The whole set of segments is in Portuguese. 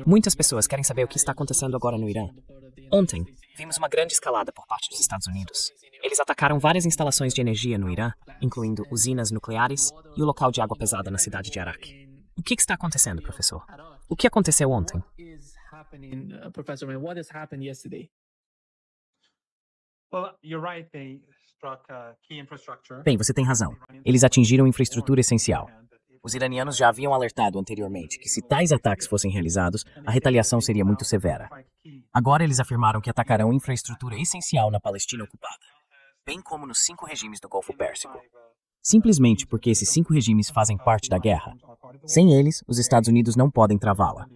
Muitas pessoas querem saber o que está acontecendo agora no Irã. Ontem, vimos uma grande escalada por parte dos Estados Unidos. Eles atacaram várias instalações de energia no Irã, incluindo usinas nucleares e o local de água pesada na cidade de Arak. O que está acontecendo, professor? O que aconteceu ontem? Bem, você tem razão. Eles atingiram infraestrutura essencial. Os iranianos já haviam alertado anteriormente que se tais ataques fossem realizados, a retaliação seria muito severa. Agora eles afirmaram que atacarão infraestrutura essencial na Palestina ocupada, bem como nos 5 regimes do Golfo Pérsico. Simplesmente porque esses 5 regimes fazem parte da guerra. Sem eles, os Estados Unidos não podem travá-la.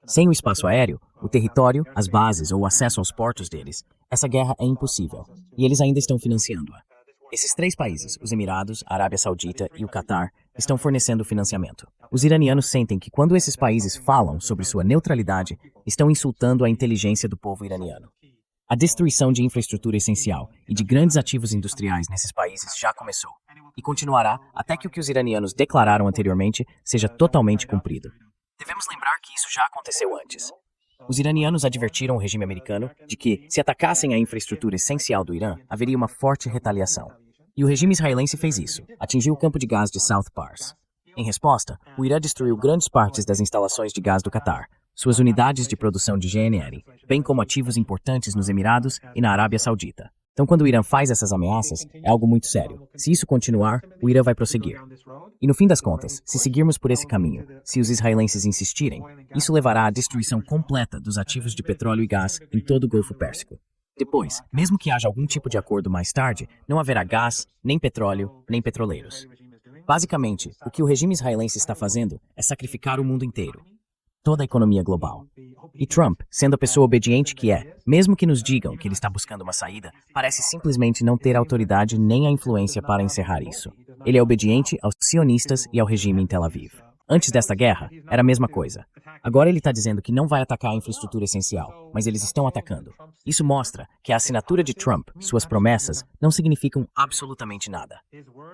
Sem o espaço aéreo, o território, as bases ou o acesso aos portos deles, essa guerra é impossível. E eles ainda estão financiando-a. Esses 3 países, os Emirados, a Arábia Saudita e o Catar, estão fornecendo financiamento. Os iranianos sentem que quando esses países falam sobre sua neutralidade, estão insultando a inteligência do povo iraniano. A destruição de infraestrutura essencial e de grandes ativos industriais nesses países já começou, e continuará até que o que os iranianos declararam anteriormente seja totalmente cumprido. Devemos lembrar que isso já aconteceu antes. Os iranianos advertiram o regime americano de que, se atacassem a infraestrutura essencial do Irã, haveria uma forte retaliação. E o regime israelense fez isso, atingiu o campo de gás de South Pars. Em resposta, o Irã destruiu grandes partes das instalações de gás do Catar, suas unidades de produção de GNL, bem como ativos importantes nos Emirados e na Arábia Saudita. Então, quando o Irã faz essas ameaças, é algo muito sério. Se isso continuar, o Irã vai prosseguir. E no fim das contas, se seguirmos por esse caminho, se os israelenses insistirem, isso levará à destruição completa dos ativos de petróleo e gás em todo o Golfo Pérsico. Depois, mesmo que haja algum tipo de acordo mais tarde, não haverá gás, nem petróleo, nem petroleiros. Basicamente, o que o regime israelense está fazendo é sacrificar o mundo inteiro, toda a economia global. E Trump, sendo a pessoa obediente que é, mesmo que nos digam que ele está buscando uma saída, parece simplesmente não ter autoridade nem a influência para encerrar isso. Ele é obediente aos sionistas e ao regime em Tel Aviv. Antes desta guerra, era a mesma coisa. Agora ele está dizendo que não vai atacar a infraestrutura essencial, mas eles estão atacando. Isso mostra que a assinatura de Trump, suas promessas, não significam absolutamente nada.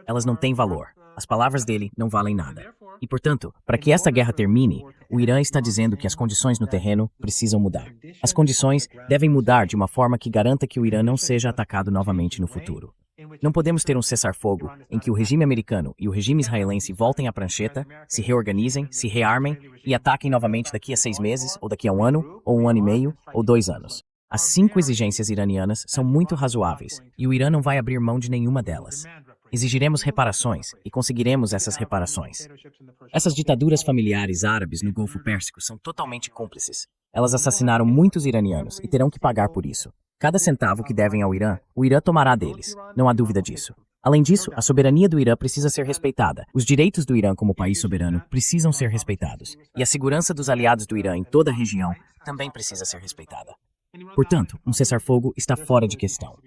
Elas não têm valor. As palavras dele não valem nada. E, portanto, para que esta guerra termine, o Irã está dizendo que as condições no terreno precisam mudar. As condições devem mudar de uma forma que garanta que o Irã não seja atacado novamente no futuro. Não podemos ter um cessar-fogo em que o regime americano e o regime israelense voltem à prancheta, se reorganizem, se rearmem e ataquem novamente daqui a 6 meses, ou daqui a 1 ano, ou 1 ano e meio, ou 2 anos. As 5 exigências iranianas são muito razoáveis e o Irã não vai abrir mão de nenhuma delas. Exigiremos reparações e conseguiremos essas reparações. Essas ditaduras familiares árabes no Golfo Pérsico são totalmente cúmplices. Elas assassinaram muitos iranianos e terão que pagar por isso. Cada centavo que devem ao Irã, o Irã tomará deles. Não há dúvida disso. Além disso, a soberania do Irã precisa ser respeitada. Os direitos do Irã como país soberano precisam ser respeitados. E a segurança dos aliados do Irã em toda a região também precisa ser respeitada. Portanto, um cessar-fogo está fora de questão.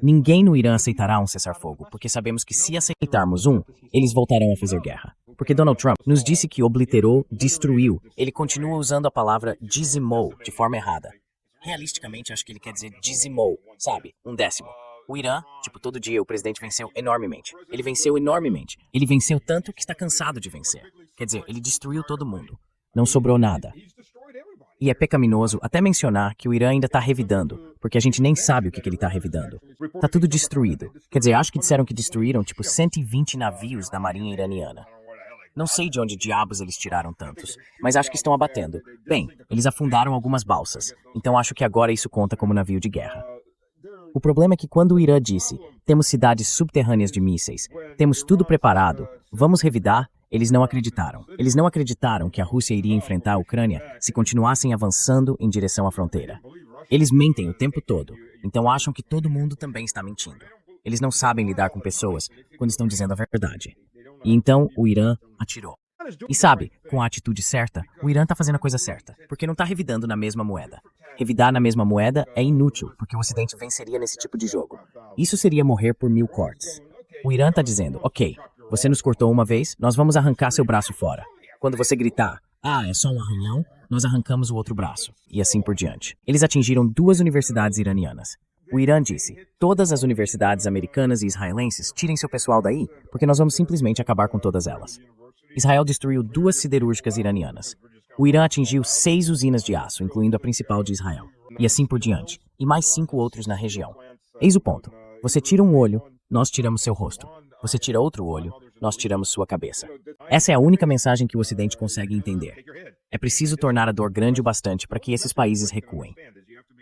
Ninguém no Irã aceitará um cessar-fogo, porque sabemos que se aceitarmos um, eles voltarão a fazer guerra. Porque Donald Trump nos disse que obliterou, destruiu. Ele continua usando a palavra dizimou de forma errada. Realisticamente, acho que ele quer dizer dizimou, sabe? 1/10. O Irã, todo dia o presidente venceu enormemente. Ele venceu enormemente. Ele venceu tanto que está cansado de vencer. Quer dizer, ele destruiu todo mundo. Não sobrou nada. E é pecaminoso até mencionar que o Irã ainda está revidando, porque a gente nem sabe o que ele está revidando. Tá tudo destruído. Quer dizer, acho que disseram que destruíram 120 navios da marinha iraniana. Não sei de onde diabos eles tiraram tantos, mas acho que estão abatendo. Bem, eles afundaram algumas balsas, então acho que agora isso conta como navio de guerra. O problema é que quando o Irã disse, temos cidades subterrâneas de mísseis, temos tudo preparado, vamos revidar, eles não acreditaram. Eles não acreditaram que a Rússia iria enfrentar a Ucrânia se continuassem avançando em direção à fronteira. Eles mentem o tempo todo, então acham que todo mundo também está mentindo. Eles não sabem lidar com pessoas quando estão dizendo a verdade. E então o Irã atirou. E sabe, com a atitude certa, o Irã está fazendo a coisa certa, porque não está revidando na mesma moeda. Revidar na mesma moeda é inútil, porque o Ocidente venceria nesse tipo de jogo. Isso seria morrer por 1000 cortes. O Irã está dizendo, ok, você nos cortou uma vez, nós vamos arrancar seu braço fora. Quando você gritar, é só um arranhão, nós arrancamos o outro braço. E assim por diante. Eles atingiram 2 universidades iranianas. O Irã disse, todas as universidades americanas e israelenses tirem seu pessoal daí, porque nós vamos simplesmente acabar com todas elas. Israel destruiu 2 siderúrgicas iranianas. O Irã atingiu 6 usinas de aço, incluindo a principal de Israel. E assim por diante. E mais 5 outros na região. Eis o ponto. Você tira um olho, nós tiramos seu rosto. Você tira outro olho, nós tiramos sua cabeça. Essa é a única mensagem que o Ocidente consegue entender. É preciso tornar a dor grande o bastante para que esses países recuem.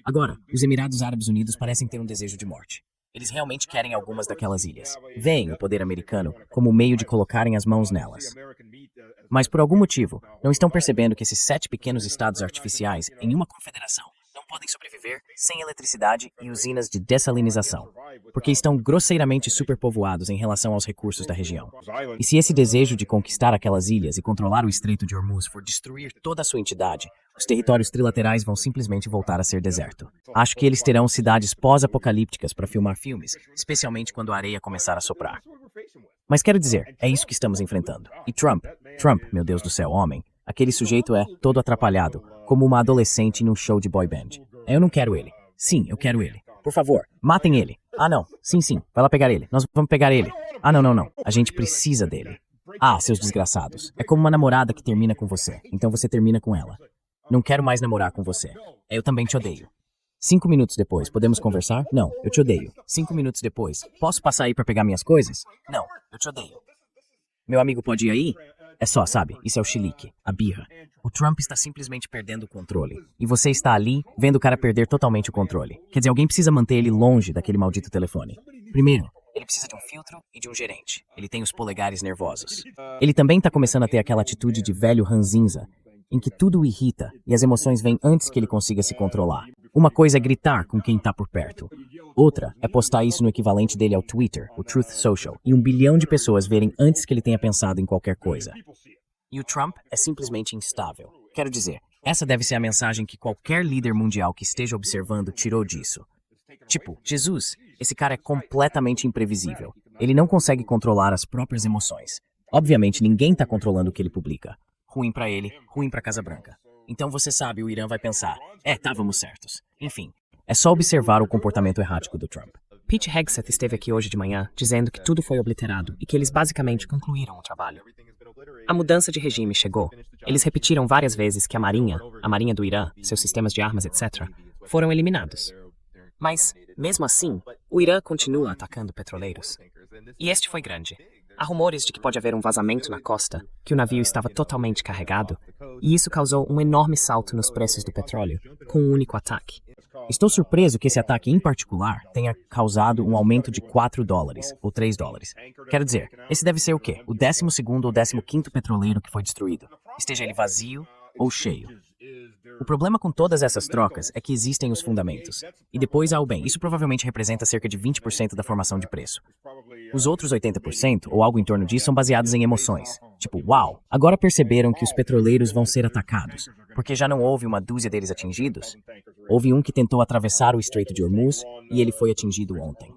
Agora, os Emirados Árabes Unidos parecem ter um desejo de morte. Eles realmente querem algumas daquelas ilhas. Veem o poder americano como meio de colocarem as mãos nelas. Mas por algum motivo, não estão percebendo que esses 7 pequenos estados artificiais em uma confederação não podem sobreviver sem eletricidade e usinas de dessalinização, porque estão grosseiramente superpovoados em relação aos recursos da região. E se esse desejo de conquistar aquelas ilhas e controlar o Estreito de Hormuz for destruir toda a sua entidade, os territórios trilaterais vão simplesmente voltar a ser deserto. Acho que eles terão cidades pós-apocalípticas para filmar filmes, especialmente quando a areia começar a soprar. Mas quero dizer, é isso que estamos enfrentando. E Trump, meu Deus do céu, homem, aquele sujeito é todo atrapalhado, como uma adolescente em um show de boy band. Eu não quero ele. Sim, eu quero ele. Por favor, matem ele. Ah, não. Sim, vai lá pegar ele. Nós vamos pegar ele. Ah, não. A gente precisa dele. Ah, seus desgraçados. É como uma namorada que termina com você. Então você termina com ela. Não quero mais namorar com você. Eu também te odeio. 5 minutos depois, podemos conversar? Não, eu te odeio. 5 minutos depois, posso passar aí pra pegar minhas coisas? Não, eu te odeio. Meu amigo pode ir aí? É só, sabe, isso é o chilique, a birra. O Trump está simplesmente perdendo o controle. E você está ali, vendo o cara perder totalmente o controle. Quer dizer, alguém precisa manter ele longe daquele maldito telefone. Primeiro, ele precisa de um filtro e de um gerente. Ele tem os polegares nervosos. Ele também está começando a ter aquela atitude de velho ranzinza, em que tudo o irrita e as emoções vêm antes que ele consiga se controlar. Uma coisa é gritar com quem está por perto. Outra é postar isso no equivalente dele ao Twitter, o Truth Social, e 1 bilhão de pessoas verem antes que ele tenha pensado em qualquer coisa. E o Trump é simplesmente instável. Quero dizer, essa deve ser a mensagem que qualquer líder mundial que esteja observando tirou disso. Tipo, Jesus, esse cara é completamente imprevisível. Ele não consegue controlar as próprias emoções. Obviamente, ninguém está controlando o que ele publica. Ruim pra ele, ruim pra Casa Branca. Então você sabe, o Irã vai pensar, estávamos certos. Enfim, é só observar o comportamento errático do Trump. Pete Hegseth esteve aqui hoje de manhã, dizendo que tudo foi obliterado e que eles basicamente concluíram o trabalho. A mudança de regime chegou. Eles repetiram várias vezes que a Marinha do Irã, seus sistemas de armas, etc., foram eliminados. Mas, mesmo assim, o Irã continua atacando petroleiros. E este foi grande. Há rumores de que pode haver um vazamento na costa, que o navio estava totalmente carregado, e isso causou um enorme salto nos preços do petróleo, com um único ataque. Estou surpreso que esse ataque em particular tenha causado um aumento de $4 ou $3. Quero dizer, esse deve ser o quê? O 12º ou 15º petroleiro que foi destruído, esteja ele vazio ou cheio. O problema com todas essas trocas é que existem os fundamentos. E depois há o bem. Isso provavelmente representa cerca de 20% da formação de preço. Os outros 80%, ou algo em torno disso, são baseados em emoções. Tipo, uau, agora perceberam que os petroleiros vão ser atacados, porque já não houve uma dúzia deles atingidos? Houve um que tentou atravessar o Estreito de Hormuz e ele foi atingido ontem.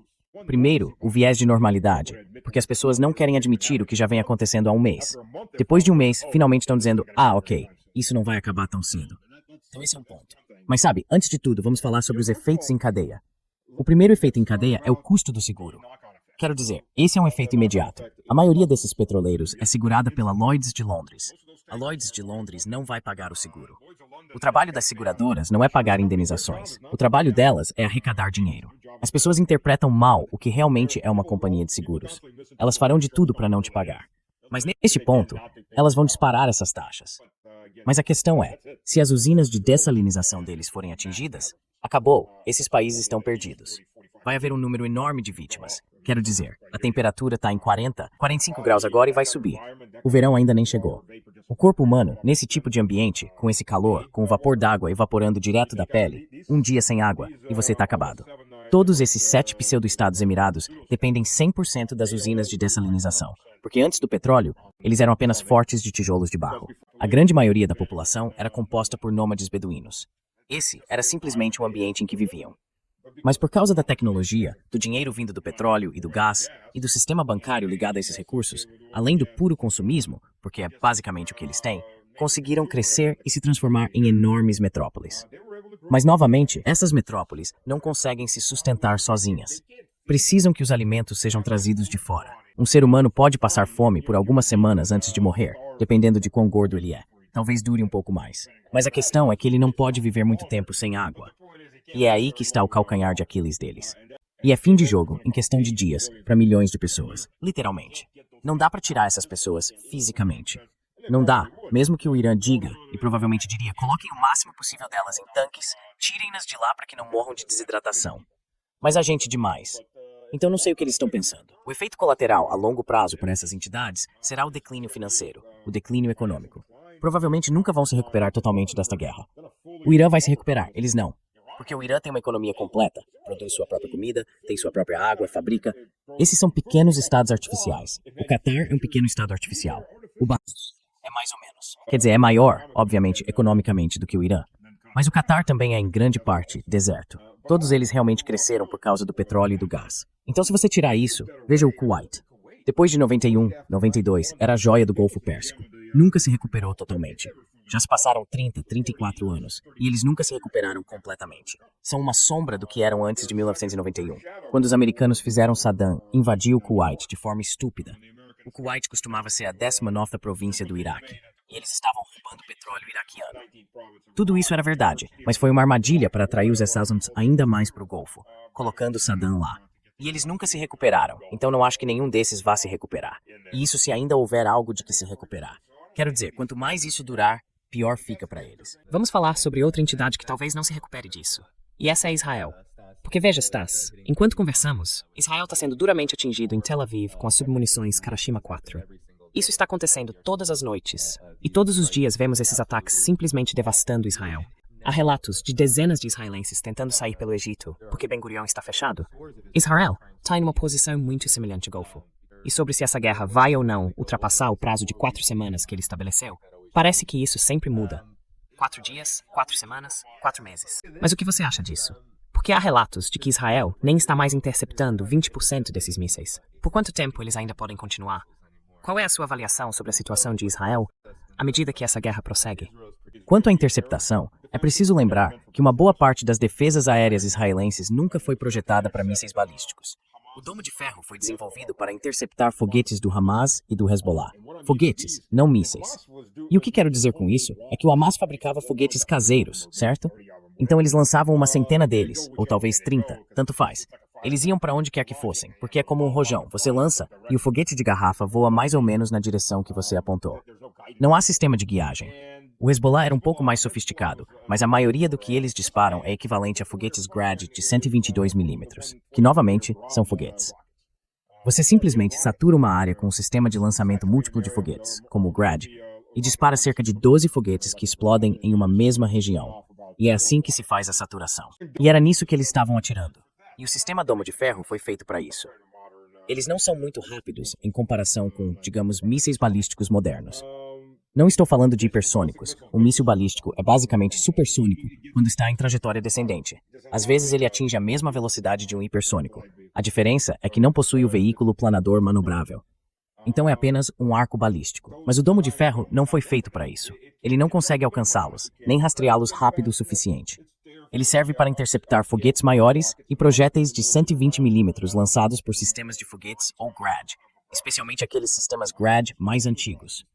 Primeiro, o viés de normalidade, porque as pessoas não querem admitir o que já vem acontecendo há um mês. Depois de um mês, finalmente estão dizendo, ok, isso não vai acabar tão cedo. Então esse é um ponto. Mas sabe, antes de tudo, vamos falar sobre os efeitos em cadeia. O primeiro efeito em cadeia é o custo do seguro. Quero dizer, esse é um efeito imediato. A maioria desses petroleiros é segurada pela Lloyd's de Londres. A Lloyd's de Londres não vai pagar o seguro. O trabalho das seguradoras não é pagar indenizações. O trabalho delas é arrecadar dinheiro. As pessoas interpretam mal o que realmente é uma companhia de seguros. Elas farão de tudo para não te pagar. Mas neste ponto, elas vão disparar essas taxas. Mas a questão é, se as usinas de dessalinização deles forem atingidas, acabou, esses países estão perdidos. Vai haver um número enorme de vítimas. Quero dizer, a temperatura está em 45 graus agora e vai subir. O verão ainda nem chegou. O corpo humano, nesse tipo de ambiente, com esse calor, com o vapor d'água evaporando direto da pele, um dia sem água, e você está acabado. Todos esses 7 pseudo-estados emirados dependem 100% das usinas de dessalinização, porque antes do petróleo, eles eram apenas fortes de tijolos de barro. A grande maioria da população era composta por nômades beduínos. Esse era simplesmente o ambiente em que viviam. Mas por causa da tecnologia, do dinheiro vindo do petróleo e do gás, e do sistema bancário ligado a esses recursos, além do puro consumismo, porque é basicamente o que eles têm, conseguiram crescer e se transformar em enormes metrópoles. Mas, novamente, essas metrópoles não conseguem se sustentar sozinhas. precisam que os alimentos sejam trazidos de fora. Um ser humano pode passar fome por algumas semanas antes de morrer, dependendo de quão gordo ele é. Talvez dure um pouco mais. Mas a questão é que ele não pode viver muito tempo sem água. E é aí que está o calcanhar de Aquiles deles. E é fim de jogo, em questão de dias, para milhões de pessoas. Literalmente. Não dá para tirar essas pessoas fisicamente. Não dá, mesmo que o Irã diga, e provavelmente diria, coloquem o máximo possível delas em tanques, tirem-nas de lá para que não morram de desidratação. Mas há gente demais. Então não sei o que eles estão pensando. O efeito colateral a longo prazo para essas entidades será o declínio financeiro, o declínio econômico. Provavelmente nunca vão se recuperar totalmente desta guerra. O Irã vai se recuperar, eles não. Porque o Irã tem uma economia completa, produz sua própria comida, tem sua própria água, fabrica. Esses são pequenos estados artificiais. O Catar é um pequeno estado artificial. O Bahamas é mais ou menos. Quer dizer, é maior, obviamente, economicamente do que o Irã. Mas o Catar também é, em grande parte, deserto. Todos eles realmente cresceram por causa do petróleo e do gás. Então, se você tirar isso, veja o Kuwait. Depois de 91, 92, era a joia do Golfo Pérsico. Nunca se recuperou totalmente. Já se passaram 30, 34 anos, e eles nunca se recuperaram completamente. São uma sombra do que eram antes de 1991, quando os americanos fizeram Saddam invadir o Kuwait de forma estúpida. O Kuwait costumava ser a 19ª província do Iraque, e eles estavam roubando petróleo iraquiano. Tudo isso era verdade, mas foi uma armadilha para atrair os Assassins ainda mais para o Golfo, colocando Saddam lá. E eles nunca se recuperaram, então não acho que nenhum desses vá se recuperar. E isso se ainda houver algo de que se recuperar. Quero dizer, quanto mais isso durar, pior fica para eles. Vamos falar sobre outra entidade que talvez não se recupere disso. E essa é Israel. Porque veja, Stas, enquanto conversamos, Israel está sendo duramente atingido em Tel Aviv com as submunições Karashima 4. Isso está acontecendo todas as noites. E todos os dias vemos esses ataques simplesmente devastando Israel. Há relatos de dezenas de israelenses tentando sair pelo Egito, porque Ben Gurion está fechado. Israel está em uma posição muito semelhante ao Golfo. E sobre se essa guerra vai ou não ultrapassar o prazo de 4 semanas que ele estabeleceu, parece que isso sempre muda. 4 dias, 4 semanas, 4 meses. Mas o que você acha disso? Porque há relatos de que Israel nem está mais interceptando 20% desses mísseis. Por quanto tempo eles ainda podem continuar? Qual é a sua avaliação sobre a situação de Israel à medida que essa guerra prossegue? Quanto à interceptação, é preciso lembrar que uma boa parte das defesas aéreas israelenses nunca foi projetada para mísseis balísticos. O Domo de Ferro foi desenvolvido para interceptar foguetes do Hamas e do Hezbollah. Foguetes, não mísseis. E o que quero dizer com isso é que o Hamas fabricava foguetes caseiros, certo? Então eles lançavam uma centena deles, ou talvez 30, tanto faz. Eles iam para onde quer que fossem, porque é como um rojão. Você lança e o foguete de garrafa voa mais ou menos na direção que você apontou. Não há sistema de guiagem. O Hezbollah era um pouco mais sofisticado, mas a maioria do que eles disparam é equivalente a foguetes Grad de 122 mm, que novamente são foguetes. Você simplesmente satura uma área com um sistema de lançamento múltiplo de foguetes, como o Grad, e dispara cerca de 12 foguetes que explodem em uma mesma região. E é assim que se faz a saturação. E era nisso que eles estavam atirando. E o sistema Domo de Ferro foi feito para isso. Eles não são muito rápidos em comparação com, digamos, mísseis balísticos modernos. Não estou falando de hipersônicos. Um míssil balístico é basicamente supersônico quando está em trajetória descendente. Às vezes ele atinge a mesma velocidade de um hipersônico. A diferença é que não possui o veículo planador manobrável. Então é apenas um arco balístico. Mas o Domo de Ferro não foi feito para isso. Ele não consegue alcançá-los, nem rastreá-los rápido o suficiente. Ele serve para interceptar foguetes maiores e projéteis de 120 mm lançados por sistemas de foguetes ou Grad, especialmente aqueles sistemas Grad mais antigos.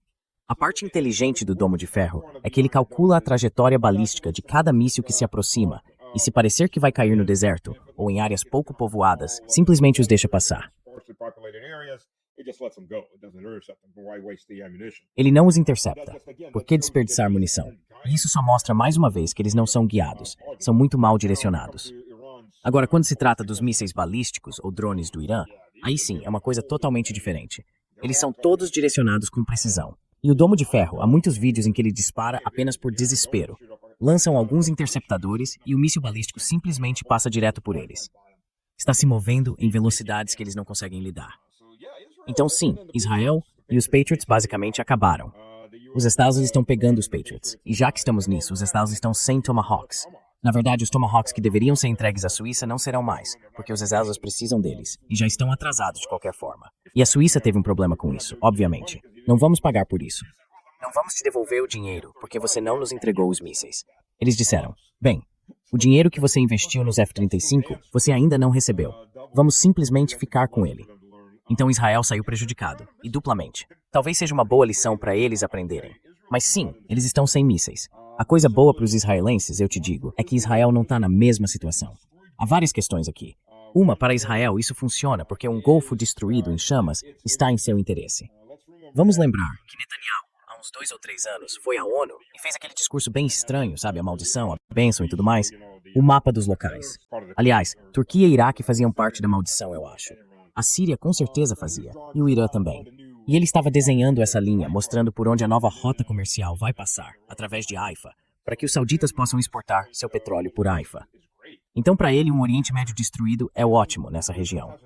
A parte inteligente do Domo de Ferro é que ele calcula a trajetória balística de cada míssil que se aproxima e, se parecer que vai cair no deserto ou em áreas pouco povoadas, simplesmente os deixa passar. Ele não os intercepta. Por que desperdiçar munição? E isso só mostra mais uma vez que eles não são guiados, são muito mal direcionados. Agora, quando se trata dos mísseis balísticos ou drones do Irã, aí sim é uma coisa totalmente diferente. Eles são todos direcionados com precisão. E o Domo de Ferro, há muitos vídeos em que ele dispara apenas por desespero. Lançam alguns interceptadores e o míssil balístico simplesmente passa direto por eles. Está se movendo em velocidades que eles não conseguem lidar. Então sim, Israel e os Patriots basicamente acabaram. Os Estados estão pegando os Patriots. E já que estamos nisso, os Estados estão sem Tomahawks. Na verdade, os Tomahawks que deveriam ser entregues à Suíça não serão mais, porque os Estados precisam deles, e já estão atrasados de qualquer forma. E a Suíça teve um problema com isso, obviamente. Não vamos pagar por isso. Não vamos te devolver o dinheiro, porque você não nos entregou os mísseis. Eles disseram, bem, o dinheiro que você investiu nos F-35, você ainda não recebeu. Vamos simplesmente ficar com ele. Então Israel saiu prejudicado, e duplamente. Talvez seja uma boa lição para eles aprenderem. Mas sim, eles estão sem mísseis. A coisa boa para os israelenses, eu te digo, é que Israel não está na mesma situação. Há várias questões aqui. Uma, para Israel, isso funciona porque um golfo destruído em chamas está em seu interesse. Vamos lembrar que Netanyahu, há uns 2 ou 3 anos, foi à ONU e fez aquele discurso bem estranho, sabe? A maldição, a bênção e tudo mais. O mapa dos locais. Aliás, Turquia e Iraque faziam parte da maldição, eu acho. A Síria com certeza fazia, e o Irã também. E ele estava desenhando essa linha, mostrando por onde a nova rota comercial vai passar, através de Haifa, para que os sauditas possam exportar seu petróleo por Haifa. Então, para ele, um Oriente Médio destruído é ótimo nessa região.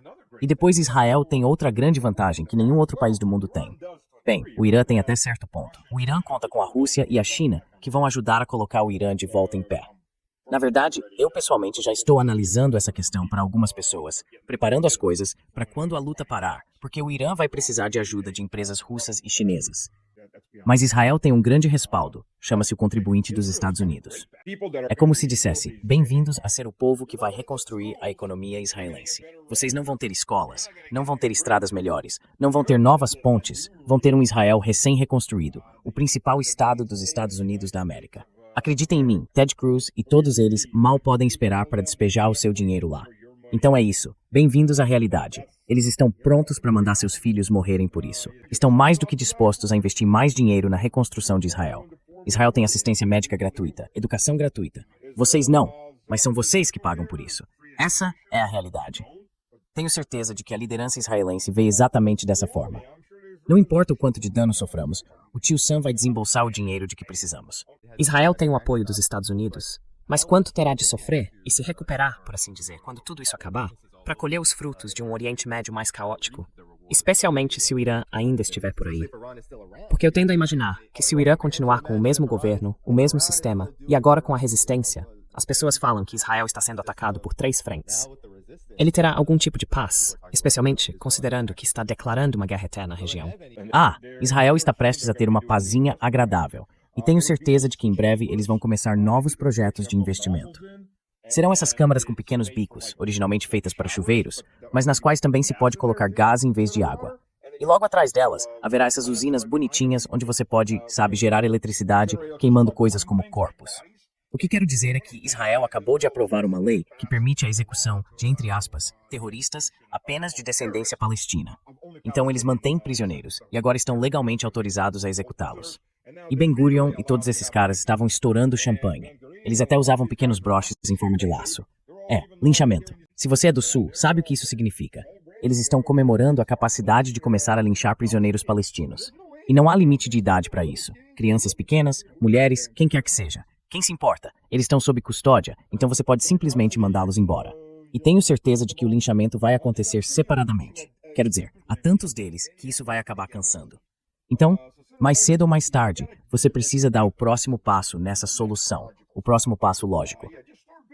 E depois Israel tem outra grande vantagem que nenhum outro país do mundo tem. Bem, o Irã tem até certo ponto. O Irã conta com a Rússia e a China, que vão ajudar a colocar o Irã de volta em pé. Na verdade, eu pessoalmente já estou analisando essa questão para algumas pessoas, preparando as coisas para quando a luta parar, porque o Irã vai precisar de ajuda de empresas russas e chinesas. Mas Israel tem um grande respaldo, chama-se o contribuinte dos Estados Unidos. É como se dissesse, bem-vindos a ser o povo que vai reconstruir a economia israelense. Vocês não vão ter escolas, não vão ter estradas melhores, não vão ter novas pontes, vão ter um Israel recém-reconstruído, o principal estado dos Estados Unidos da América. Acreditem em mim, Ted Cruz e todos eles mal podem esperar para despejar o seu dinheiro lá. Então é isso. Bem-vindos à realidade. Eles estão prontos para mandar seus filhos morrerem por isso. Estão mais do que dispostos a investir mais dinheiro na reconstrução de Israel. Israel tem assistência médica gratuita, educação gratuita. Vocês não, mas são vocês que pagam por isso. Essa é a realidade. Tenho certeza de que a liderança israelense vê exatamente dessa forma. Não importa o quanto de dano soframos, o tio Sam vai desembolsar o dinheiro de que precisamos. Israel tem o apoio dos Estados Unidos, mas quanto terá de sofrer e se recuperar, por assim dizer, quando tudo isso acabar, para colher os frutos de um Oriente Médio mais caótico, especialmente se o Irã ainda estiver por aí? Porque eu tendo a imaginar que se o Irã continuar com o mesmo governo, o mesmo sistema, e agora com a resistência, as pessoas falam que Israel está sendo atacado por 3 frentes. Ele terá algum tipo de paz, especialmente considerando que está declarando uma guerra eterna na região. Israel está prestes a ter uma pazinha agradável, e tenho certeza de que em breve eles vão começar novos projetos de investimento. Serão essas câmaras com pequenos bicos, originalmente feitas para chuveiros, mas nas quais também se pode colocar gás em vez de água. E logo atrás delas, haverá essas usinas bonitinhas onde você pode, gerar eletricidade queimando coisas como corpos. O que quero dizer é que Israel acabou de aprovar uma lei que permite a execução de, entre aspas, terroristas apenas de descendência palestina. Então eles mantêm prisioneiros e agora estão legalmente autorizados a executá-los. E Ben-Gurion e todos esses caras estavam estourando champanhe. Eles até usavam pequenos broches em forma de laço. Linchamento. Se você é do Sul, sabe o que isso significa. Eles estão comemorando a capacidade de começar a linchar prisioneiros palestinos. E não há limite de idade para isso. Crianças pequenas, mulheres, quem quer que seja. Quem se importa? Eles estão sob custódia, então você pode simplesmente mandá-los embora. E tenho certeza de que o linchamento vai acontecer separadamente. Quero dizer, há tantos deles que isso vai acabar cansando. Então, mais cedo ou mais tarde, você precisa dar o próximo passo nessa solução. O próximo passo lógico.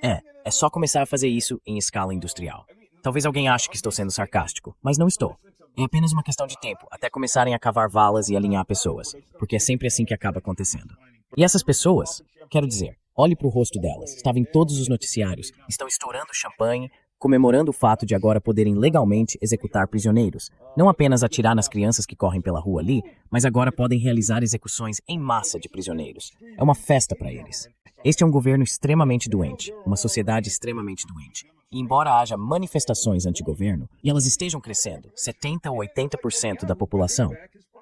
É só começar a fazer isso em escala industrial. Talvez alguém ache que estou sendo sarcástico, mas não estou. É apenas uma questão de tempo, até começarem a cavar valas e alinhar pessoas, porque é sempre assim que acaba acontecendo. E essas pessoas, quero dizer, olhe para o rosto delas, estavam em todos os noticiários, estão estourando champanhe, comemorando o fato de agora poderem legalmente executar prisioneiros. Não apenas atirar nas crianças que correm pela rua ali, mas agora podem realizar execuções em massa de prisioneiros. É uma festa para eles. Este é um governo extremamente doente, uma sociedade extremamente doente. E embora haja manifestações anti-governo, e elas estejam crescendo, 70% ou 80% da população,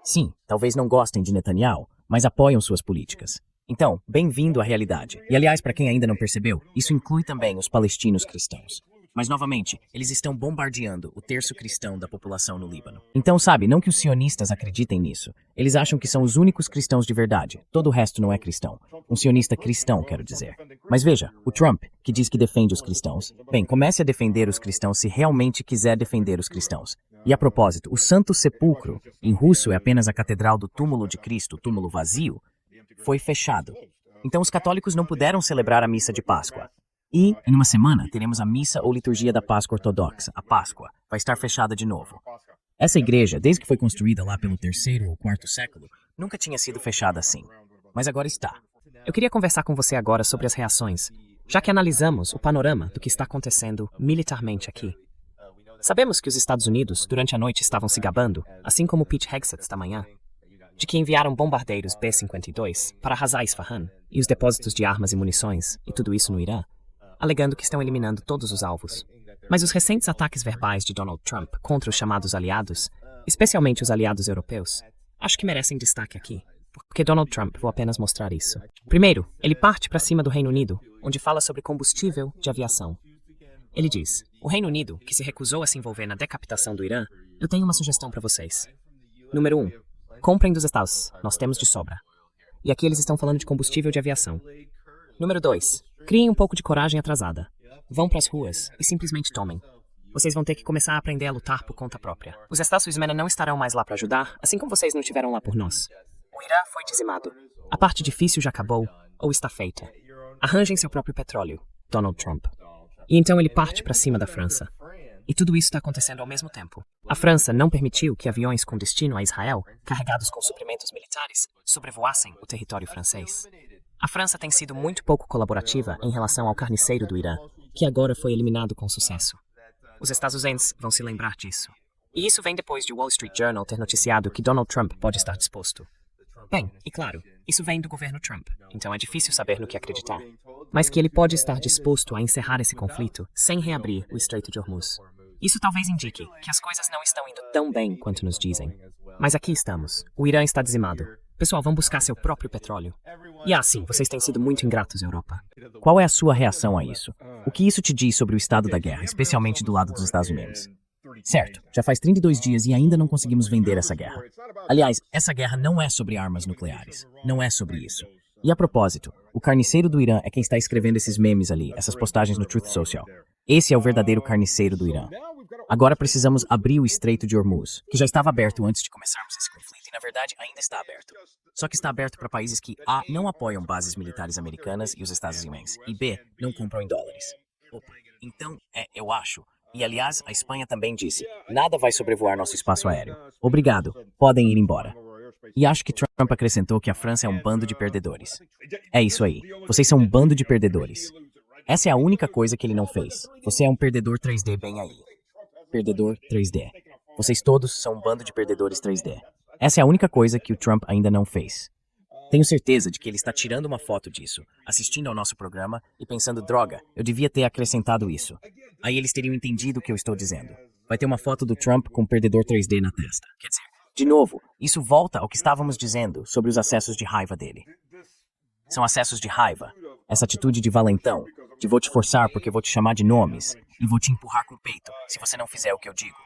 sim, talvez não gostem de Netanyahu, mas apoiam suas políticas. Então, bem-vindo à realidade. E aliás, para quem ainda não percebeu, isso inclui também os palestinos cristãos. Mas, novamente, eles estão bombardeando o terço cristão da população no Líbano. Então, não que os sionistas acreditem nisso. Eles acham que são os únicos cristãos de verdade. Todo o resto não é cristão. Um sionista cristão, quero dizer. Mas veja, o Trump, que diz que defende os cristãos. Bem, comece a defender os cristãos se realmente quiser defender os cristãos. E a propósito, o Santo Sepulcro, em russo é apenas a Catedral do Túmulo de Cristo, túmulo vazio, foi fechado. Então os católicos não puderam celebrar a missa de Páscoa. E, em uma semana, teremos a missa ou liturgia da Páscoa ortodoxa, a Páscoa, vai estar fechada de novo. Essa igreja, desde que foi construída lá pelo 3º ou 4º século, nunca tinha sido fechada assim. Mas agora está. Eu queria conversar com você agora sobre as reações, já que analisamos o panorama do que está acontecendo militarmente aqui. Sabemos que os Estados Unidos, durante a noite, estavam se gabando, assim como Pete Hegseth esta manhã, de que enviaram bombardeiros B-52 para arrasar Isfahan e os depósitos de armas e munições, e tudo isso no Irã, alegando que estão eliminando todos os alvos. Mas os recentes ataques verbais de Donald Trump contra os chamados aliados, especialmente os aliados europeus, acho que merecem destaque aqui, porque Donald Trump vou apenas mostrar isso. Primeiro, ele parte para cima do Reino Unido, onde fala sobre combustível de aviação. Ele diz: o Reino Unido, que se recusou a se envolver na decapitação do Irã, eu tenho uma sugestão para vocês. Número 1. Comprem dos Estados, nós temos de sobra. E aqui eles estão falando de combustível de aviação. Número 2. Criem um pouco de coragem atrasada. Vão para as ruas e simplesmente tomem. Vocês vão ter que começar a aprender a lutar por conta própria. Os Estados Unidos não estarão mais lá para ajudar, assim como vocês não estiveram lá por nós. O Irã foi dizimado. A parte difícil já acabou, ou está feita. Arranjem seu próprio petróleo, Donald Trump. E então ele parte para cima da França. E tudo isso está acontecendo ao mesmo tempo. A França não permitiu que aviões com destino a Israel, carregados com suprimentos militares, sobrevoassem o território francês. A França tem sido muito pouco colaborativa em relação ao carniceiro do Irã, que agora foi eliminado com sucesso. Os Estados Unidos vão se lembrar disso. E isso vem depois de Wall Street Journal ter noticiado que Donald Trump pode estar disposto. Bem, e claro, isso vem do governo Trump, então é difícil saber no que acreditar. Mas que ele pode estar disposto a encerrar esse conflito sem reabrir o Estreito de Hormuz. Isso talvez indique que as coisas não estão indo tão bem quanto nos dizem. Mas aqui estamos. O Irã está dizimado. Pessoal, vão buscar seu próprio petróleo. E sim, vocês têm sido muito ingratos, Europa. Qual é a sua reação a isso? O que isso te diz sobre o estado da guerra, especialmente do lado dos Estados Unidos? Certo, já faz 32 dias e ainda não conseguimos vender essa guerra. Aliás, essa guerra não é sobre armas nucleares. Não é sobre isso. E a propósito, o carniceiro do Irã é quem está escrevendo esses memes ali, essas postagens no Truth Social. Esse é o verdadeiro carniceiro do Irã. Agora precisamos abrir o Estreito de Hormuz, que já estava aberto antes de começarmos esse conflito e, na verdade, ainda está aberto. Só que está aberto para países que, A, não apoiam bases militares americanas e os Estados Unidos, e B, não compram em dólares. Opa, então, eu acho. E, aliás, a Espanha também disse, nada vai sobrevoar nosso espaço aéreo. Obrigado, podem ir embora. E acho que Trump acrescentou que a França é um bando de perdedores. É isso aí, vocês são um bando de perdedores. Essa é a única coisa que ele não fez. Você é um perdedor 3D bem aí. Perdedor 3D. Vocês todos são um bando de perdedores 3D. Essa é a única coisa que o Trump ainda não fez. Tenho certeza de que ele está tirando uma foto disso, assistindo ao nosso programa e pensando, droga, eu devia ter acrescentado isso. Aí eles teriam entendido o que eu estou dizendo. Vai ter uma foto do Trump com um perdedor 3D na testa. Quer dizer, de novo, isso volta ao que estávamos dizendo sobre os acessos de raiva dele. São acessos de raiva. Essa atitude de valentão, de vou te forçar porque vou te chamar de nomes e vou te empurrar com o peito se você não fizer o que eu digo.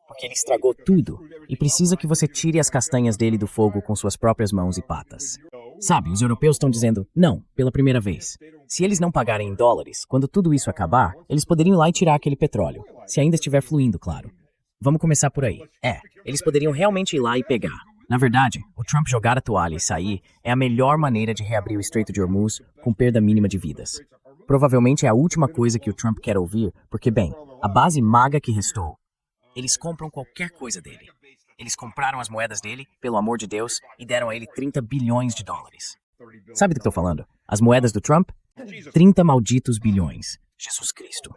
Porque ele estragou tudo e precisa que você tire as castanhas dele do fogo com suas próprias mãos e patas. Sabe, os europeus estão dizendo, não, pela primeira vez. Se eles não pagarem em dólares, quando tudo isso acabar, eles poderiam ir lá e tirar aquele petróleo. Se ainda estiver fluindo, claro. Vamos começar por aí. Eles poderiam realmente ir lá e pegar. Na verdade, o Trump jogar a toalha e sair é a melhor maneira de reabrir o Estreito de Hormuz com perda mínima de vidas. Provavelmente é a última coisa que o Trump quer ouvir, porque, bem, a base maga que restou, eles compram qualquer coisa dele. Eles compraram as moedas dele, pelo amor de Deus, e deram a ele 30 bilhões de dólares. Sabe do que estou falando? As moedas do Trump? 30 malditos bilhões. Jesus Cristo.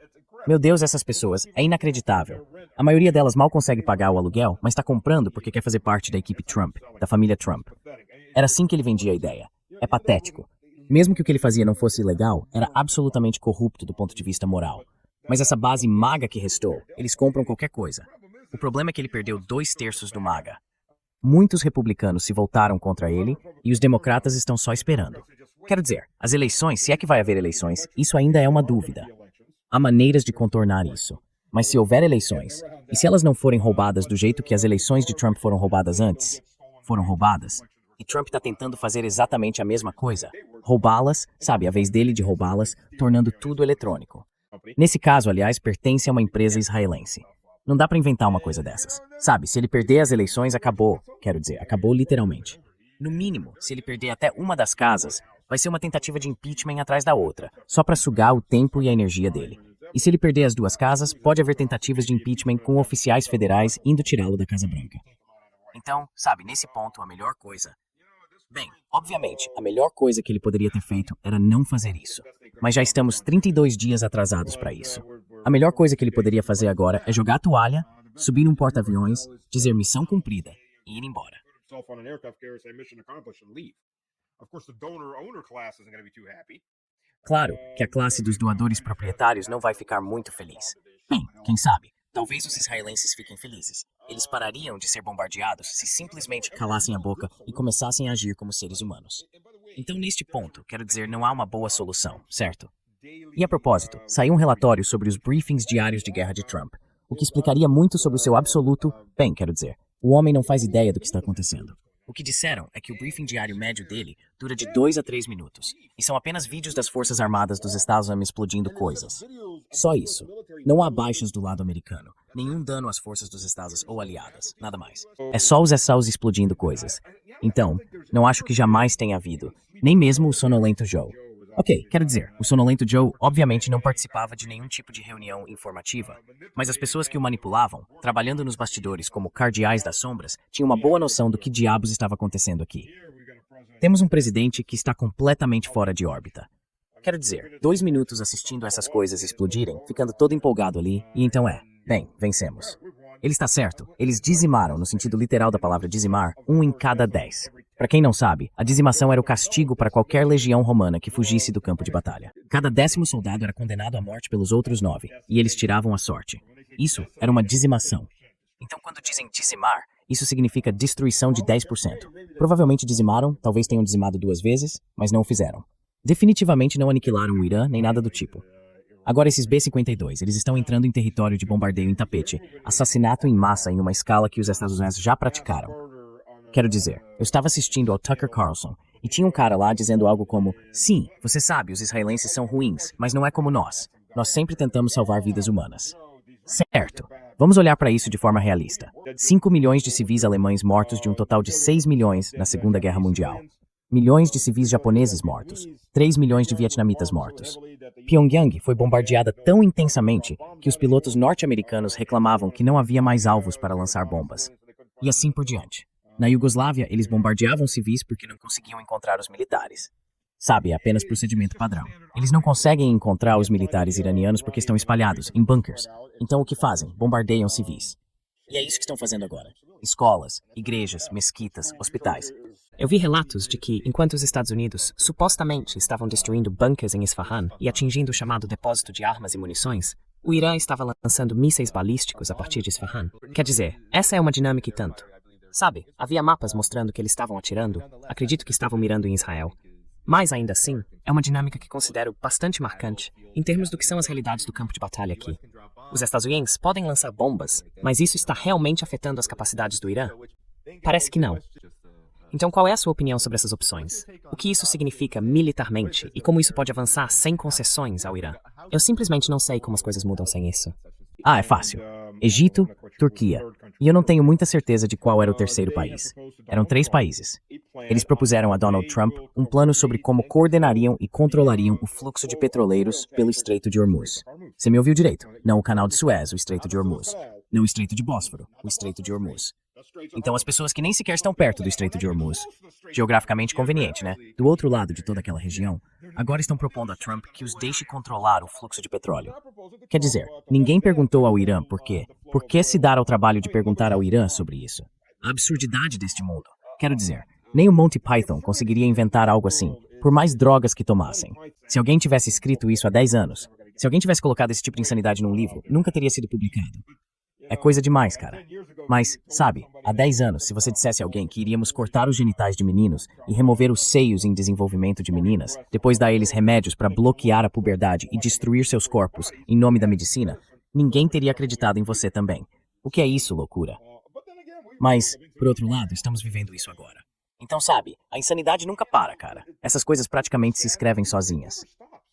Meu Deus, essas pessoas, é inacreditável. A maioria delas mal consegue pagar o aluguel, mas está comprando porque quer fazer parte da equipe Trump, da família Trump. Era assim que ele vendia a ideia. É patético. Mesmo que o que ele fazia não fosse ilegal, era absolutamente corrupto do ponto de vista moral. Mas essa base maga que restou, eles compram qualquer coisa. O problema é que ele perdeu 2/3 do maga. Muitos republicanos se voltaram contra ele e os democratas estão só esperando. Quero dizer, as eleições, se é que vai haver eleições, isso ainda é uma dúvida. Há maneiras de contornar isso. Mas se houver eleições, e se elas não forem roubadas do jeito que as eleições de Trump foram roubadas antes, foram roubadas, e Trump está tentando fazer exatamente a mesma coisa, roubá-las, sabe, a vez dele de roubá-las, tornando tudo eletrônico. Nesse caso, aliás, pertence a uma empresa israelense. Não dá pra inventar uma coisa dessas. Sabe, se ele perder as eleições, acabou. Quero dizer, acabou literalmente. No mínimo, se ele perder até uma das casas, vai ser uma tentativa de impeachment atrás da outra, só pra sugar o tempo e a energia dele. E se ele perder as 2 casas, pode haver tentativas de impeachment com oficiais federais indo tirá-lo da Casa Branca. Então, sabe, nesse ponto, a melhor coisa... Bem, obviamente, a melhor coisa que ele poderia ter feito era não fazer isso. Mas já estamos 32 dias atrasados para isso. A melhor coisa que ele poderia fazer agora é jogar a toalha, subir num porta-aviões, dizer missão cumprida e ir embora. Claro que a classe dos doadores proprietários não vai ficar muito feliz. Bem, quem sabe, talvez os israelenses fiquem felizes. Eles parariam de ser bombardeados se simplesmente calassem a boca e começassem a agir como seres humanos. Então, neste ponto, quero dizer, não há uma boa solução, certo? E a propósito, saiu um relatório sobre os briefings diários de guerra de Trump, o que explicaria muito sobre o seu absoluto... Bem, quero dizer, o homem não faz ideia do que está acontecendo. O que disseram é que o briefing diário médio dele dura de 2 a 3 minutos, e são apenas vídeos das Forças Armadas dos Estados Unidos explodindo coisas. Só isso. Não há baixas do lado americano, nenhum dano às forças dos Estados ou aliadas, nada mais. É só os Estados explodindo coisas. Então, não acho que jamais tenha havido, nem mesmo o sonolento Joe. Ok, quero dizer, o sonolento Joe obviamente não participava de nenhum tipo de reunião informativa, mas as pessoas que o manipulavam, trabalhando nos bastidores como cardeais das sombras, tinham uma boa noção do que diabos estava acontecendo aqui. Temos um presidente que está completamente fora de órbita. Quero dizer, 2 minutos assistindo essas coisas explodirem, ficando todo empolgado ali, e então bem, vencemos. Ele está certo, eles dizimaram, no sentido literal da palavra dizimar, 1 em cada 10. Para quem não sabe, a dizimação era o castigo para qualquer legião romana que fugisse do campo de batalha. Cada 10º soldado era condenado à morte pelos outros 9, e eles tiravam a sorte. Isso era uma dizimação. Então, quando dizem dizimar, isso significa destruição de 10%. Provavelmente dizimaram, talvez tenham dizimado 2 vezes, mas não o fizeram. Definitivamente não aniquilaram o Irã, nem nada do tipo. Agora esses B-52, eles estão entrando em território de bombardeio em tapete, assassinato em massa em uma escala que os Estados Unidos já praticaram. Quero dizer, eu estava assistindo ao Tucker Carlson e tinha um cara lá dizendo algo como: sim, você sabe, os israelenses são ruins, mas não é como nós. Nós sempre tentamos salvar vidas humanas. Certo. Vamos olhar para isso de forma realista. 5 milhões de civis alemães mortos de um total de 6 milhões na Segunda Guerra Mundial. Milhões de civis japoneses mortos. 3 milhões de vietnamitas mortos. Pyongyang foi bombardeada tão intensamente que os pilotos norte-americanos reclamavam que não havia mais alvos para lançar bombas. E assim por diante. Na Iugoslávia, eles bombardeavam civis porque não conseguiam encontrar os militares. Sabe, é apenas procedimento padrão. Eles não conseguem encontrar os militares iranianos porque estão espalhados em bunkers. Então o que fazem? Bombardeiam civis. E é isso que estão fazendo agora. Escolas, igrejas, mesquitas, hospitais. Eu vi relatos de que, enquanto os Estados Unidos supostamente estavam destruindo bunkers em Isfahan e atingindo o chamado depósito de armas e munições, o Irã estava lançando mísseis balísticos a partir de Isfahan. Quer dizer, essa é uma dinâmica e tanto. Sabe, havia mapas mostrando que eles estavam atirando, acredito que estavam mirando em Israel. Mas ainda assim, é uma dinâmica que considero bastante marcante em termos do que são as realidades do campo de batalha aqui. Os estadunidenses podem lançar bombas, mas isso está realmente afetando as capacidades do Irã? Parece que não. Então qual é a sua opinião sobre essas opções? O que isso significa militarmente e como isso pode avançar sem concessões ao Irã? Eu simplesmente não sei como as coisas mudam sem isso. É fácil. Egito, Turquia. E eu não tenho muita certeza de qual era o terceiro país. Eram 3 países. Eles propuseram a Donald Trump um plano sobre como coordenariam e controlariam o fluxo de petroleiros pelo Estreito de Hormuz. Você me ouviu direito? Não o Canal de Suez, o Estreito de Hormuz. Não o Estreito de Bósforo, o Estreito de Hormuz. Então as pessoas que nem sequer estão perto do Estreito de Hormuz, geograficamente conveniente, né? Do outro lado de toda aquela região, agora estão propondo a Trump que os deixe controlar o fluxo de petróleo. Quer dizer, ninguém perguntou ao Irã por quê. Por que se dar ao trabalho de perguntar ao Irã sobre isso? A absurdidade deste mundo. Quero dizer, nem o Monty Python conseguiria inventar algo assim, por mais drogas que tomassem. Se alguém tivesse escrito isso há 10 anos, se alguém tivesse colocado esse tipo de insanidade num livro, nunca teria sido publicado. É coisa demais, cara. Mas, sabe, há 10 anos, se você dissesse a alguém que iríamos cortar os genitais de meninos e remover os seios em desenvolvimento de meninas, depois dar a eles remédios para bloquear a puberdade e destruir seus corpos em nome da medicina, ninguém teria acreditado em você também. O que é isso, loucura? Mas, por outro lado, estamos vivendo isso agora. Então, sabe, a insanidade nunca para, cara. Essas coisas praticamente se escrevem sozinhas.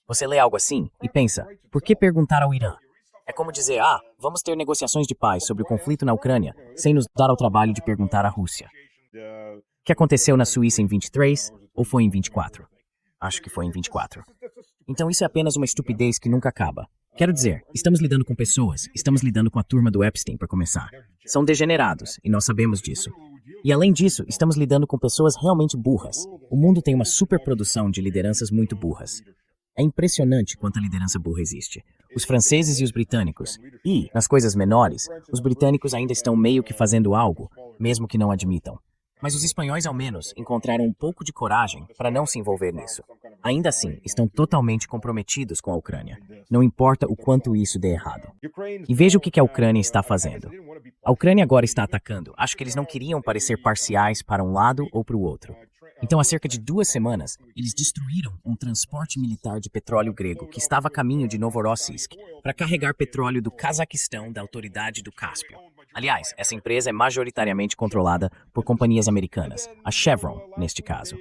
Você lê algo assim e pensa, por que perguntar ao Irã? É como dizer, vamos ter negociações de paz sobre o conflito na Ucrânia, sem nos dar ao trabalho de perguntar à Rússia. O que aconteceu na Suíça em 23 ou foi em 24? Acho que foi em 24. Então isso é apenas uma estupidez que nunca acaba. Quero dizer, estamos lidando com pessoas, estamos lidando com a turma do Epstein, para começar. São degenerados, e nós sabemos disso. E além disso, estamos lidando com pessoas realmente burras. O mundo tem uma superprodução de lideranças muito burras. É impressionante quanta liderança burra existe. Os franceses e os britânicos. E, nas coisas menores, os britânicos ainda estão meio que fazendo algo, mesmo que não admitam. Mas os espanhóis, ao menos, encontraram um pouco de coragem para não se envolver nisso. Ainda assim, estão totalmente comprometidos com a Ucrânia. Não importa o quanto isso dê errado. E veja o que a Ucrânia está fazendo. A Ucrânia agora está atacando. Acho que eles não queriam parecer parciais para um lado ou para o outro. Então, há cerca de 2 semanas, eles destruíram um transporte militar de petróleo grego que estava a caminho de Novorossiysk para carregar petróleo do Cazaquistão da autoridade do Cáspio. Aliás, essa empresa é majoritariamente controlada por companhias americanas, a Chevron, neste caso.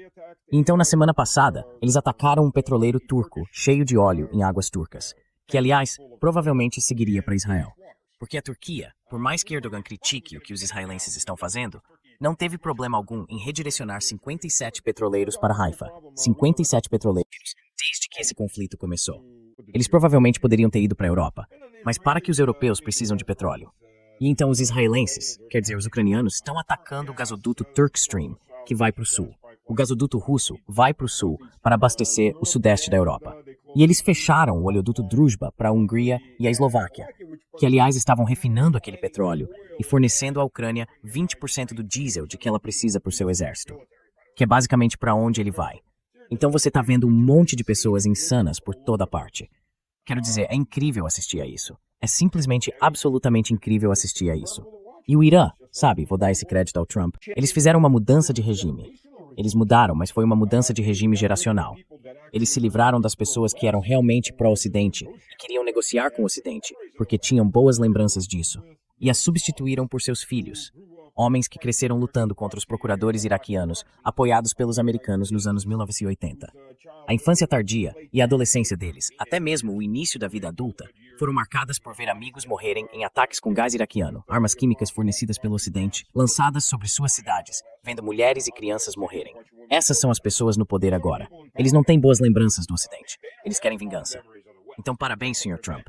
E então, na semana passada, eles atacaram um petroleiro turco cheio de óleo em águas turcas, que, aliás, provavelmente seguiria para Israel. Porque a Turquia, por mais que Erdogan critique o que os israelenses estão fazendo, não teve problema algum em redirecionar 57 petroleiros para Haifa. 57 petroleiros, desde que esse conflito começou. Eles provavelmente poderiam ter ido para a Europa, mas para que os europeus precisam de petróleo. E então os israelenses, quer dizer, os ucranianos, estão atacando o gasoduto Turkstream, que vai para o sul. O gasoduto russo vai para o sul para abastecer o sudeste da Europa. E eles fecharam o oleoduto Druzhba para a Hungria e a Eslováquia, que aliás estavam refinando aquele petróleo e fornecendo à Ucrânia 20% do diesel de que ela precisa para o seu exército, que é basicamente para onde ele vai. Então você está vendo um monte de pessoas insanas por toda parte. Quero dizer, é incrível assistir a isso. É simplesmente absolutamente incrível assistir a isso. E o Irã, sabe, vou dar esse crédito ao Trump, eles fizeram uma mudança de regime. Eles mudaram, mas foi uma mudança de regime geracional. Eles se livraram das pessoas que eram realmente pró-Ocidente e queriam negociar com o Ocidente, porque tinham boas lembranças disso, e as substituíram por seus filhos, homens que cresceram lutando contra os procuradores iraquianos, apoiados pelos americanos nos anos 1980. A infância tardia e a adolescência deles, até mesmo o início da vida adulta, foram marcadas por ver amigos morrerem em ataques com gás iraquiano, armas químicas fornecidas pelo Ocidente, lançadas sobre suas cidades, vendo mulheres e crianças morrerem. Essas são as pessoas no poder agora. Eles não têm boas lembranças do Ocidente. Eles querem vingança. Então, parabéns, Sr. Trump.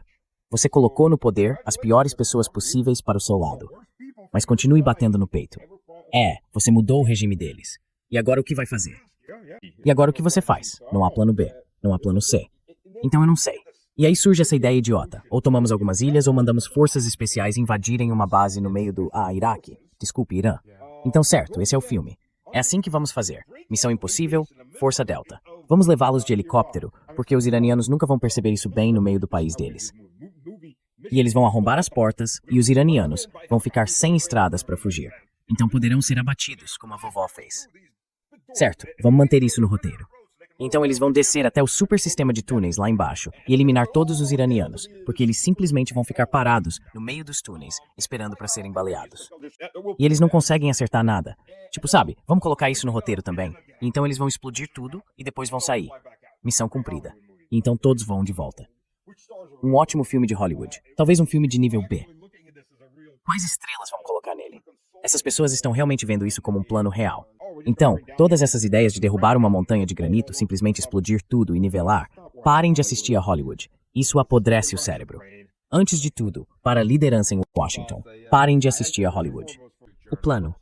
Você colocou no poder as piores pessoas possíveis para o seu lado. Mas continue batendo no peito. Você mudou o regime deles. E agora o que vai fazer? E agora o que você faz? Não há plano B. Não há plano C. Então eu não sei. E aí surge essa ideia idiota. Ou tomamos algumas ilhas ou mandamos forças especiais invadirem uma base no meio do Iraque. Desculpe, Irã. Então certo, esse é o filme. É assim que vamos fazer. Missão Impossível, Força Delta. Vamos levá-los de helicóptero, porque os iranianos nunca vão perceber isso bem no meio do país deles. E eles vão arrombar as portas e os iranianos vão ficar sem estradas para fugir. Então poderão ser abatidos, como a vovó fez. Certo, vamos manter isso no roteiro. Então eles vão descer até o super sistema de túneis lá embaixo e eliminar todos os iranianos, porque eles simplesmente vão ficar parados no meio dos túneis, esperando para serem baleados. E eles não conseguem acertar nada. Tipo, sabe, vamos colocar isso no roteiro também. E então eles vão explodir tudo e depois vão sair. Missão cumprida. E então todos vão de volta. Um ótimo filme de Hollywood. Talvez um filme de nível B. Quais estrelas vamos colocar nele? Essas pessoas estão realmente vendo isso como um plano real. Então, todas essas ideias de derrubar uma montanha de granito, simplesmente explodir tudo e nivelar, parem de assistir a Hollywood. Isso apodrece o cérebro. Antes de tudo, para a liderança em Washington, parem de assistir a Hollywood. O plano.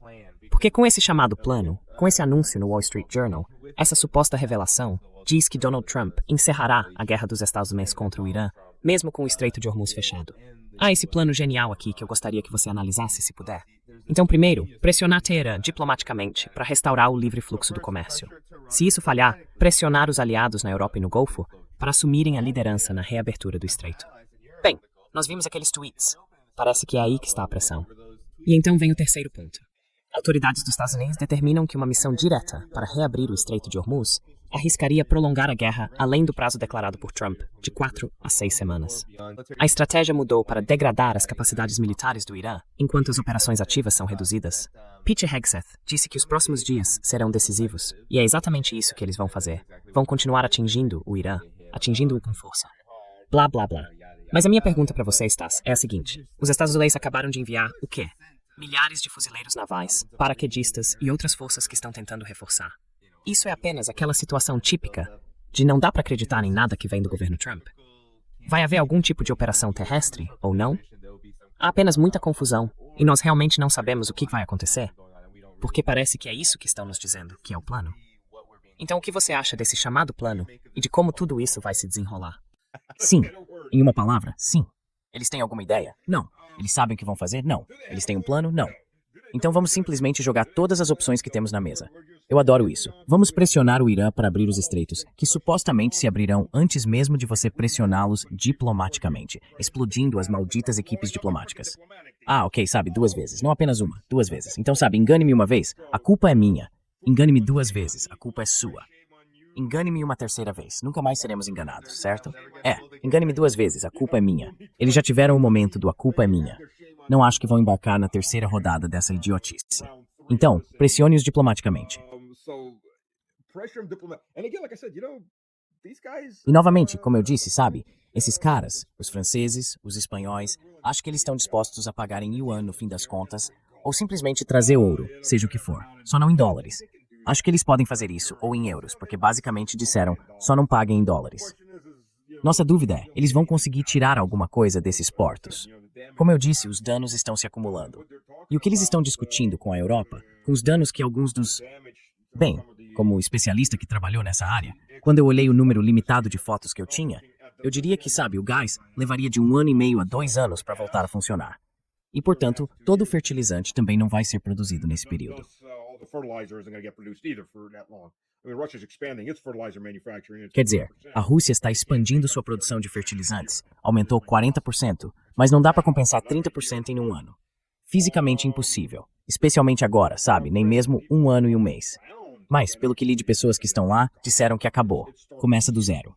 Porque com esse chamado plano, com esse anúncio no Wall Street Journal, essa suposta revelação diz que Donald Trump encerrará a guerra dos Estados Unidos contra o Irã, mesmo com o Estreito de Hormuz fechado. Há esse plano genial aqui que eu gostaria que você analisasse, se puder. Então, primeiro, pressionar Teherã diplomaticamente para restaurar o livre fluxo do comércio. Se isso falhar, pressionar os aliados na Europa e no Golfo para assumirem a liderança na reabertura do Estreito. Bem, nós vimos aqueles tweets. Parece que é aí que está a pressão. E então vem o terceiro ponto. Autoridades dos Estados Unidos determinam que uma missão direta para reabrir o Estreito de Hormuz arriscaria prolongar a guerra além do prazo declarado por Trump, de 4 a 6 semanas. A estratégia mudou para degradar as capacidades militares do Irã, enquanto as operações ativas são reduzidas. Pete Hegseth disse que os próximos dias serão decisivos, e é exatamente isso que eles vão fazer. Vão continuar atingindo o Irã, atingindo-o com força. Blá, blá, blá. Mas a minha pergunta para você, Stas, é a seguinte. Os Estados Unidos acabaram de enviar o quê? Milhares de fuzileiros navais, paraquedistas e outras forças que estão tentando reforçar. Isso é apenas aquela situação típica de não dá para acreditar em nada que vem do governo Trump. Vai haver algum tipo de operação terrestre, ou não? Há apenas muita confusão, e nós realmente não sabemos o que vai acontecer, porque parece que é isso que estão nos dizendo, que é o plano. Então o que você acha desse chamado plano e de como tudo isso vai se desenrolar? Sim. Em uma palavra, sim. Eles têm alguma ideia? Não. Eles sabem o que vão fazer? Não. Eles têm um plano? Não. Então vamos simplesmente jogar todas as opções que temos na mesa. Eu adoro isso. Vamos pressionar o Irã para abrir os estreitos, que supostamente se abrirão antes mesmo de você pressioná-los diplomaticamente, explodindo as malditas equipes diplomáticas. Ah, ok, sabe, 2 vezes, não apenas uma, 2 vezes. Então, sabe, engane-me uma vez, a culpa é minha. Engane-me 2 vezes, a culpa é sua. Engane-me uma 3ª vez, nunca mais seremos enganados, certo? Engane-me 2 vezes, a culpa é minha. Eles já tiveram o momento do a culpa é minha. Não acho que vão embarcar na 3ª rodada dessa idiotice. Então, pressione-os diplomaticamente. E novamente, como eu disse, sabe, esses caras, os franceses, os espanhóis, acho que eles estão dispostos a pagar em yuan no fim das contas, ou simplesmente trazer ouro, seja o que for, só não em dólares. Acho que eles podem fazer isso, ou em euros, porque basicamente disseram, só não paguem em dólares. Nossa dúvida é, eles vão conseguir tirar alguma coisa desses portos? Como eu disse, os danos estão se acumulando. E o que eles estão discutindo com a Europa, com os danos que alguns dos... Bem, como especialista que trabalhou nessa área, quando eu olhei o número limitado de fotos que eu tinha, eu diria que, sabe, o gás levaria de 1 ano e meio a 2 anos para voltar a funcionar. E, portanto, todo o fertilizante também não vai ser produzido nesse período. Quer dizer, a Rússia está expandindo sua produção de fertilizantes, aumentou 40%, mas não dá para compensar 30% em 1 ano. Fisicamente impossível, especialmente agora, sabe, nem mesmo 1 ano e 1 mês. Mas, pelo que li de pessoas que estão lá, disseram que acabou, começa do zero.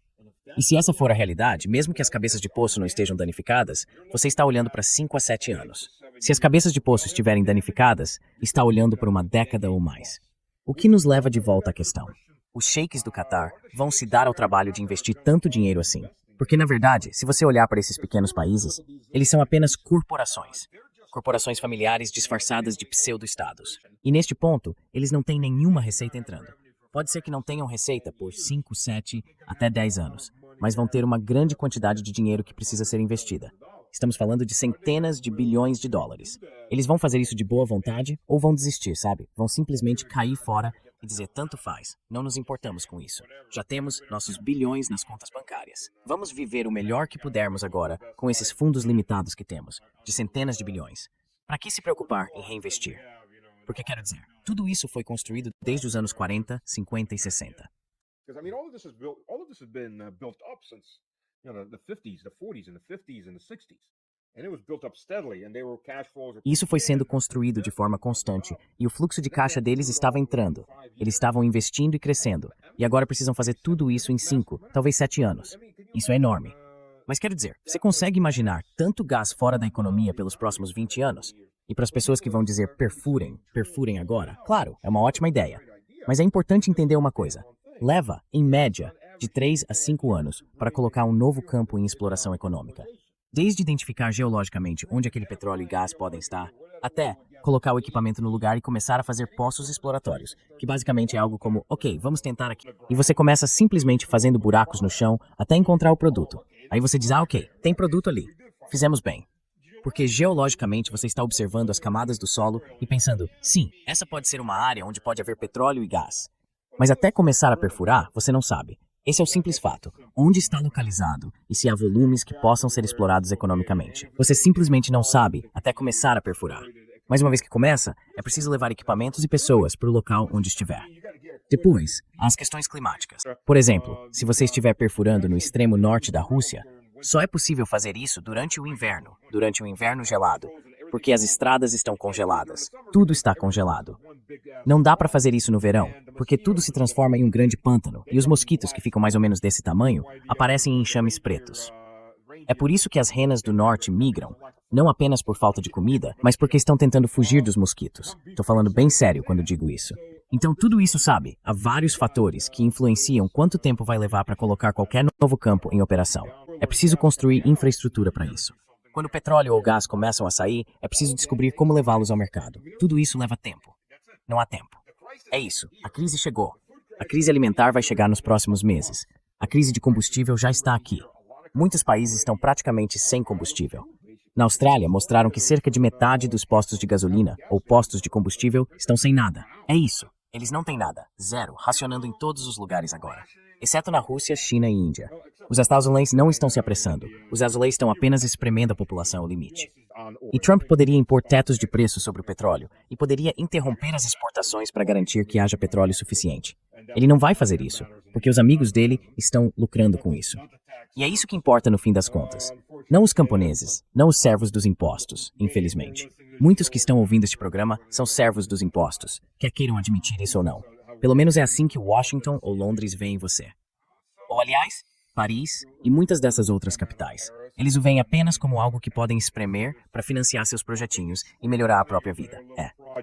E se essa for a realidade, mesmo que as cabeças de poço não estejam danificadas, você está olhando para 5 a 7 anos. Se as cabeças de poço estiverem danificadas, está olhando para uma década ou mais. O que nos leva de volta à questão. Os sheiks do Catar vão se dar ao trabalho de investir tanto dinheiro assim. Porque, na verdade, se você olhar para esses pequenos países, eles são apenas corporações. Corporações familiares disfarçadas de pseudo-estados. E neste ponto, eles não têm nenhuma receita entrando. Pode ser que não tenham receita por 5, 7, até 10 anos, mas vão ter uma grande quantidade de dinheiro que precisa ser investida. Estamos falando de centenas de bilhões de dólares. Eles vão fazer isso de boa vontade ou vão desistir, sabe? Vão simplesmente cair fora e dizer tanto faz, não nos importamos com isso. Já temos nossos bilhões nas contas bancárias. Vamos viver o melhor que pudermos agora com esses fundos limitados que temos, de centenas de bilhões. Para que se preocupar em reinvestir? Porque quero dizer, tudo isso foi construído desde os anos 40, 50 e 60. Isso foi sendo construído de forma constante e o fluxo de caixa deles estava entrando. Eles estavam investindo e crescendo. E agora precisam fazer tudo isso em 5, talvez 7 anos. Isso é enorme. Mas quero dizer, você consegue imaginar tanto gás fora da economia pelos próximos 20 anos? E para as pessoas que vão dizer perfurem agora, claro, é uma ótima ideia. Mas é importante entender uma coisa. Leva, em média, de 3 a 5 anos para colocar um novo campo em exploração econômica. Desde identificar geologicamente onde aquele petróleo e gás podem estar, até colocar o equipamento no lugar e começar a fazer poços exploratórios, que basicamente é algo como, ok, vamos tentar aqui. E você começa simplesmente fazendo buracos no chão até encontrar o produto. Aí você diz, ok, tem produto ali. Fizemos bem. Porque geologicamente você está observando as camadas do solo e pensando, sim, essa pode ser uma área onde pode haver petróleo e gás. Mas até começar a perfurar, você não sabe. Esse é o simples fato. Onde está localizado e se há volumes que possam ser explorados economicamente. Você simplesmente não sabe até começar a perfurar. Mas uma vez que começa, é preciso levar equipamentos e pessoas para o local onde estiver. Depois, há as questões climáticas. Por exemplo, se você estiver perfurando no extremo norte da Rússia, só é possível fazer isso durante o inverno gelado, porque as estradas estão congeladas. Tudo está congelado. Não dá para fazer isso no verão, porque tudo se transforma em um grande pântano e os mosquitos, que ficam mais ou menos desse tamanho, aparecem em enxames pretos. É por isso que as renas do norte migram, não apenas por falta de comida, mas porque estão tentando fugir dos mosquitos. Estou falando bem sério quando digo isso. Então tudo isso, sabe, há vários fatores que influenciam quanto tempo vai levar para colocar qualquer novo campo em operação. É preciso construir infraestrutura para isso. Quando o petróleo ou o gás começam a sair, é preciso descobrir como levá-los ao mercado. Tudo isso leva tempo. Não há tempo. É isso, a crise chegou. A crise alimentar vai chegar nos próximos meses. A crise de combustível já está aqui. Muitos países estão praticamente sem combustível. Na Austrália, mostraram que cerca de metade dos postos de gasolina ou postos de combustível estão sem nada. É isso. Eles não têm nada, zero, racionando em todos os lugares agora, exceto na Rússia, China e Índia. Os Estados Unidos não estão se apressando, os azuleiros estão apenas espremendo a população ao limite. E Trump poderia impor tetos de preço sobre o petróleo e poderia interromper as exportações para garantir que haja petróleo suficiente. Ele não vai fazer isso, porque os amigos dele estão lucrando com isso. E é isso que importa no fim das contas. Não os camponeses, não os servos dos impostos, infelizmente. Muitos que estão ouvindo este programa são servos dos impostos, quer queiram admitir isso ou não. Pelo menos é assim que Washington ou Londres veem você. Ou, aliás, Paris e muitas dessas outras capitais. Eles o veem apenas como algo que podem espremer para financiar seus projetinhos e melhorar a própria vida.